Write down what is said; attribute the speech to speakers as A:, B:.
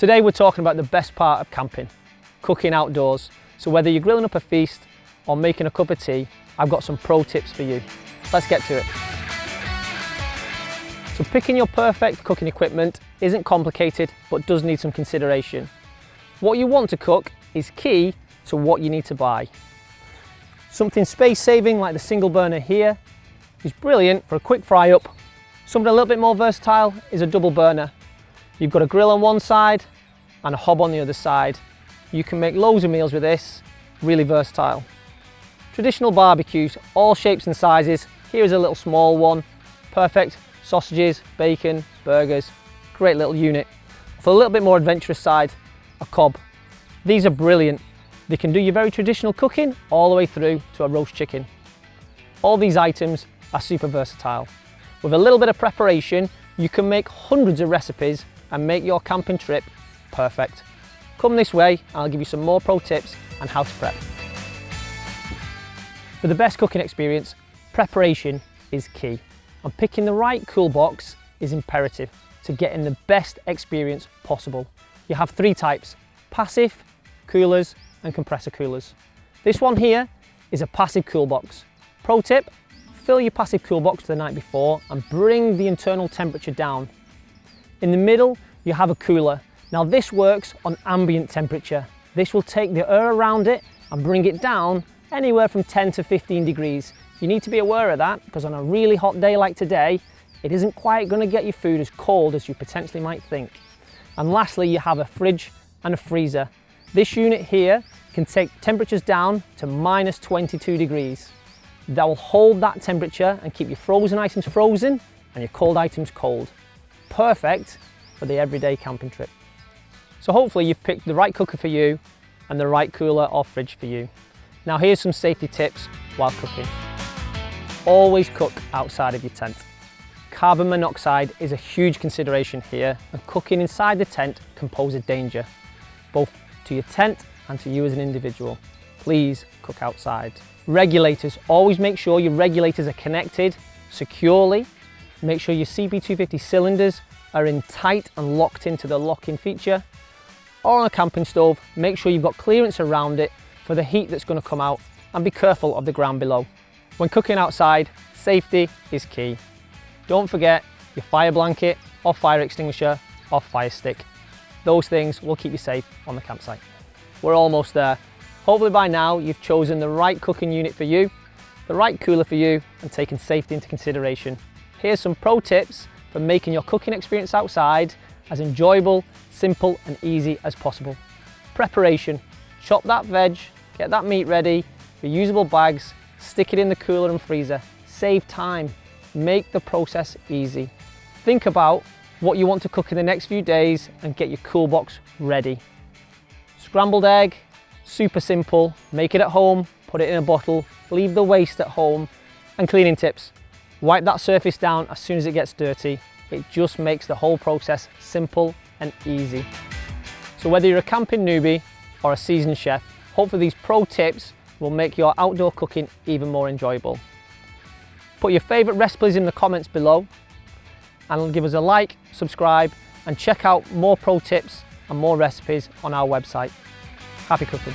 A: Today we're talking about the best part of camping, cooking outdoors. So whether you're grilling up a feast or making a cup of tea, I've got some pro tips for you. Let's get to it. So picking your perfect cooking equipment isn't complicated, but does need some consideration. What you want to cook is key to what you need to buy. Something space saving like the single burner here is brilliant for a quick fry up. Something a little bit more versatile is a double burner. You've got a grill on one side and a hob on the other side. You can make loads of meals with this, really versatile. Traditional barbecues, all shapes and sizes. Here's a little small one, perfect. Sausages, bacon, burgers, great little unit. For a little bit more adventurous side, a cob. These are brilliant. They can do your very traditional cooking all the way through to a roast chicken. All these items are super versatile. With a little bit of preparation, you can make hundreds of recipes and make your camping trip perfect. Come this way and I'll give you some more pro tips on how to prep. For the best cooking experience, preparation is key. And picking the right cool box is imperative to getting the best experience possible. You have three types: passive, coolers and compressor coolers. This one here is a passive cool box. Pro tip, fill your passive cool box the night before and bring the internal temperature down. In the middle, you have a cooler. Now this works on ambient temperature. This will take the air around it and bring it down anywhere from 10 to 15 degrees. You need to be aware of that because on a really hot day like today, it isn't quite going to get your food as cold as you potentially might think. And lastly, you have a fridge and a freezer. This unit here can take temperatures down to minus 22 degrees. That will hold that temperature and keep your frozen items frozen and your cold items cold. Perfect for the everyday camping trip. So hopefully you've picked the right cooker for you and the right cooler or fridge for you. Now here's some safety tips while cooking. Always cook outside of your tent. Carbon monoxide is a huge consideration here, and cooking inside the tent can pose a danger, both to your tent and to you as an individual. Please cook outside. Regulators, always make sure your regulators are connected securely. Make sure your CP250 cylinders are in tight and locked into the lock-in feature. Or on a camping stove, make sure you've got clearance around it for the heat that's going to come out, and be careful of the ground below. When cooking outside, safety is key. Don't forget your fire blanket or fire extinguisher or fire stick. Those things will keep you safe on the campsite. We're almost there. Hopefully by now you've chosen the right cooking unit for you, the right cooler for you, and taken safety into consideration. Here's some pro tips for making your cooking experience outside as enjoyable, simple and easy as possible. Preparation. Chop that veg, get that meat ready, reusable bags, stick it in the cooler and freezer. Save time, make the process easy. Think about what you want to cook in the next few days and get your cool box ready. Scrambled egg, super simple, make it at home, put it in a bottle, leave the waste at home. And cleaning tips, wipe that surface down as soon as it gets dirty. It just makes the whole process simple and easy. So whether you're a camping newbie or a seasoned chef, hopefully these pro tips will make your outdoor cooking even more enjoyable. Put your favourite recipes in the comments below and give us a like, subscribe and check out more pro tips and more recipes on our website. Happy cooking.